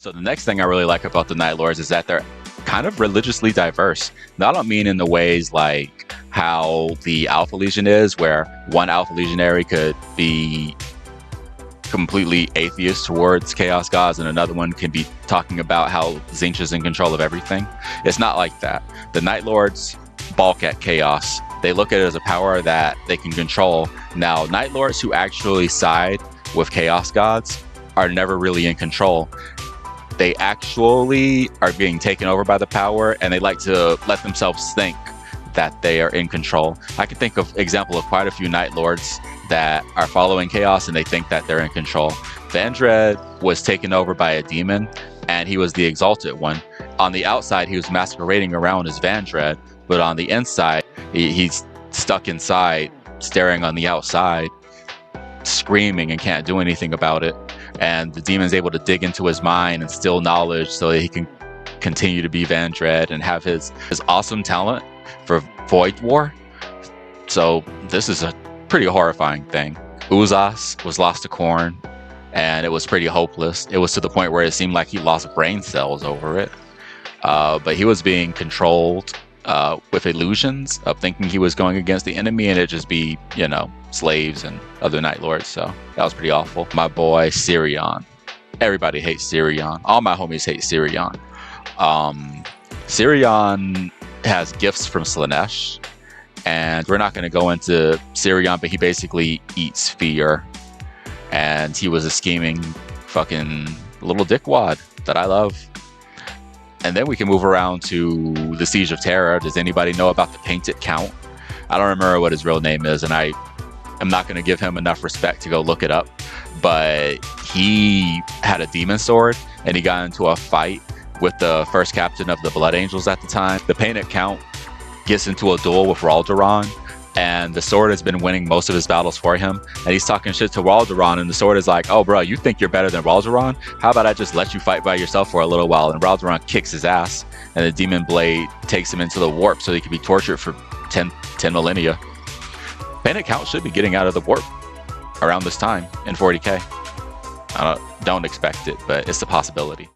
So the next thing I really like about the Night Lords is that they're kind of religiously diverse. Now, I don't mean in the ways like how the Alpha Legion is, where one Alpha Legionary could be completely atheist towards Chaos Gods and another one can be talking about how Tzeentch is in control of everything. It's not like that. The Night Lords balk at Chaos. They look at it as a power that they can control. Now, Night Lords who actually side with Chaos Gods are never really in control. They actually are being taken over by the power, and they like to let themselves think that they are in control. I can think of example of quite a few Night Lords that are following Chaos and they think that they're in control. Vandred was taken over by a demon, and he was the Exalted One. On the outside, he was masquerading around as Vandred, but on the inside, he's stuck inside, staring on the outside, screaming and can't do anything about it. And the demon's able to dig into his mind and steal knowledge so that he can continue to be Vandred and have his awesome talent for Void War. So this is a pretty horrifying thing. Uzas was lost to Khorne, and it was pretty hopeless. It was to the point where it seemed like he lost brain cells over it. But he was being controlled with illusions of thinking he was going against the enemy, and it'd just be, slaves and other Night Lords. So that was pretty awful. My boy Sirion. Everybody hates Sirion. All my homies hate Sirion. Sirion has gifts from Slaanesh, and we're not going to go into Sirion, but he basically eats fear, and he was a scheming fucking little dickwad that I love. And then we can move around to the Siege of Terra. Does anybody know about the Painted Count? I don't remember what his real name is, and I am not going to give him enough respect to go look it up. But he had a demon sword, and he got into a fight with the first captain of the Blood Angels at the time. The Painted Count gets into a duel with Ralduran, and the sword has been winning most of his battles for him. And he's talking shit to Ralduran, and the sword is like, "Oh, bro, you think you're better than Ralduran? How about I just let you fight by yourself for a little while?" And Ralduran kicks his ass, and the demon blade takes him into the warp so he can be tortured for 10 millennia. Painted Count should be getting out of the warp around this time in 40k. I don't expect it, but it's a possibility.